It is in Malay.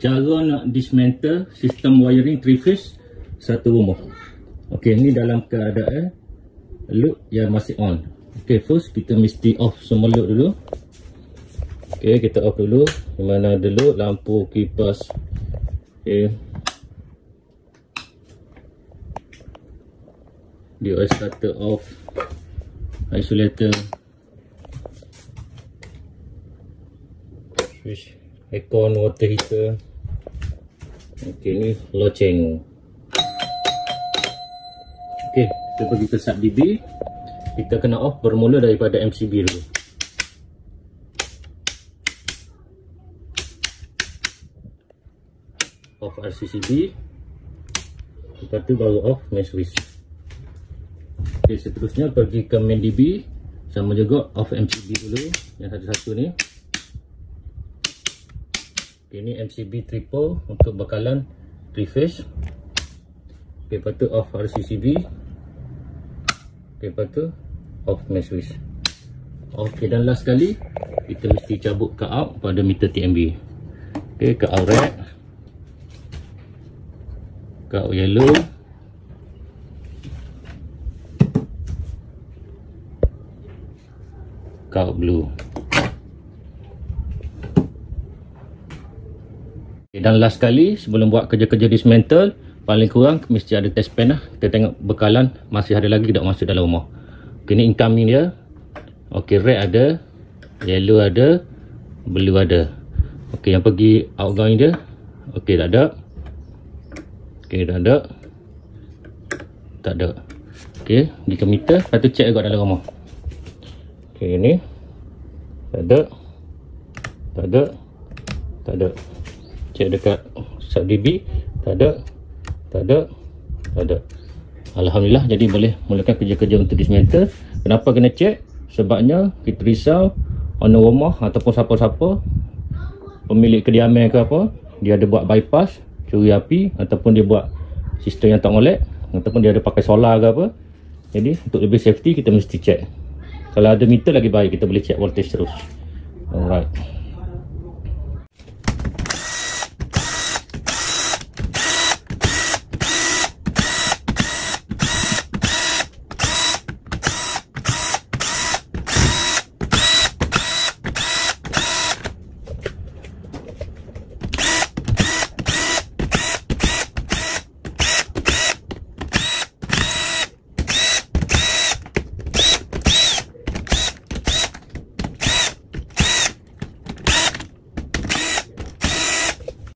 cara nak dismantle sistem wiring 3 phase satu rumah. Okey, ni dalam keadaan load yang masih on. Okey, first kita mesti off semua load dulu. Okey, kita off dulu. Di mana ada load, lampu, kipas. Okey. DOS starter off. Isolator. Switch aircon, water heater. Okey, ni loceng. Okey, kita pergi ke sub DB. Kita kena off bermula daripada MCB dulu. Off RCCB. Lepas tu baru off main switch. Okey, seterusnya pergi ke main DB. Sama juga off MCB dulu. Yang satu-satu ni. Okay, ni MCB triple untuk bekalan 3 phase. Okay, lepas tu off RCCB. Okay, lepas tu off main switch. Okay, dan last sekali kita mesti cabut cut out pada meter TMB. Okay, cut out red, cut out yellow, cut out blue. Dan last sekali sebelum buat kerja-kerja dismantle, paling kurang mesti ada test pen lah. Kita tengok bekalan masih ada lagi tak masuk dalam rumah. Ok, ni incoming dia. Ok, red ada, yellow ada, blue ada. Ok, yang pergi outgoing dia. Ok, tak ada. Ok, tak ada. Tak ada. Ok, pergi ke meter. Lepas tu check juga dalam rumah. Ok, ni tak ada. Tak ada. Tak ada. Check dekat sub DB, tak ada, tak ada, tak ada. Alhamdulillah, jadi boleh mulakan kerja-kerja untuk dismantle. Kenapa kena check? Sebabnya kita risau owner rumah ataupun siapa-siapa pemilik kediaman ke apa, dia ada buat bypass, curi api, ataupun dia buat sistem yang tak molek, ataupun dia ada pakai solar ke apa. Jadi untuk lebih safety kita mesti check. Kalau ada meter lagi baik, kita boleh check voltage terus. Alright.